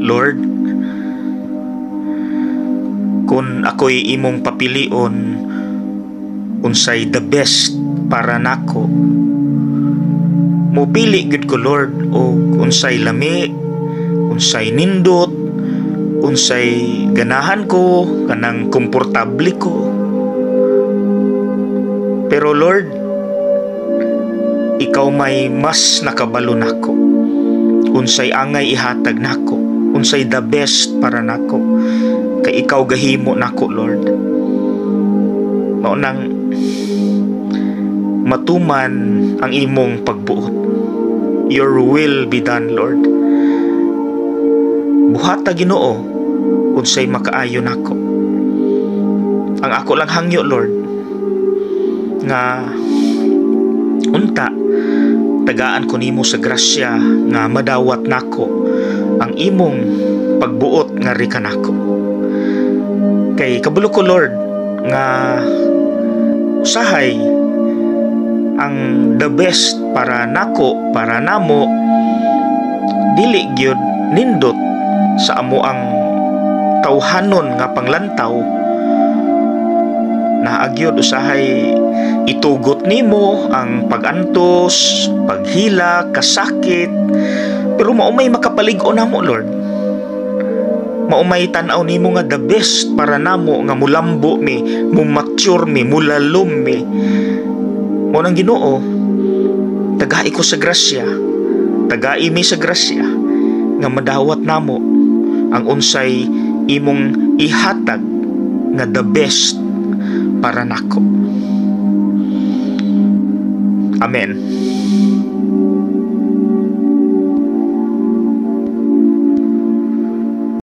Lord, kung ako'y imong papilion unsay the best para nako, mopili gid ko Lord og unsay lami, unsay nindot, unsay ganahan ko, kanang komportable ko. Pero Lord, ikaw may mas nakabalo nako. Unsay angay ihatag nako, unsay the best para nako. Kay ikaw gahimo nako Lord. Mao nang matuman ang imong pagbuot. Your will be done, Lord. Buhata Ginoo unsay makaayo nako. Ang ako lang hangyo Lord nga unta tagaan ko nimo sa grasya nga madawat nako ang imong pagbuot nga rika nako. Kay kabulo ko Lord nga usahay ang the best para nako, para namo, dili gyud nindot sa amo ang tawhanon nga panglantaw, na agyod usahay itugot nimo ang pagantos, paghila, kasakit, pero maumay makapalig-o namo Lord. Maumay tan-aw nimo nga the best para namo nga mulambo mi, mumature mi, mulalom mi. Mo nang Ginoo, tagai ko sa grasya, tagai mi sa grasya nga madawat namo ang unsay imong ihatag nga the best para nako. Amen.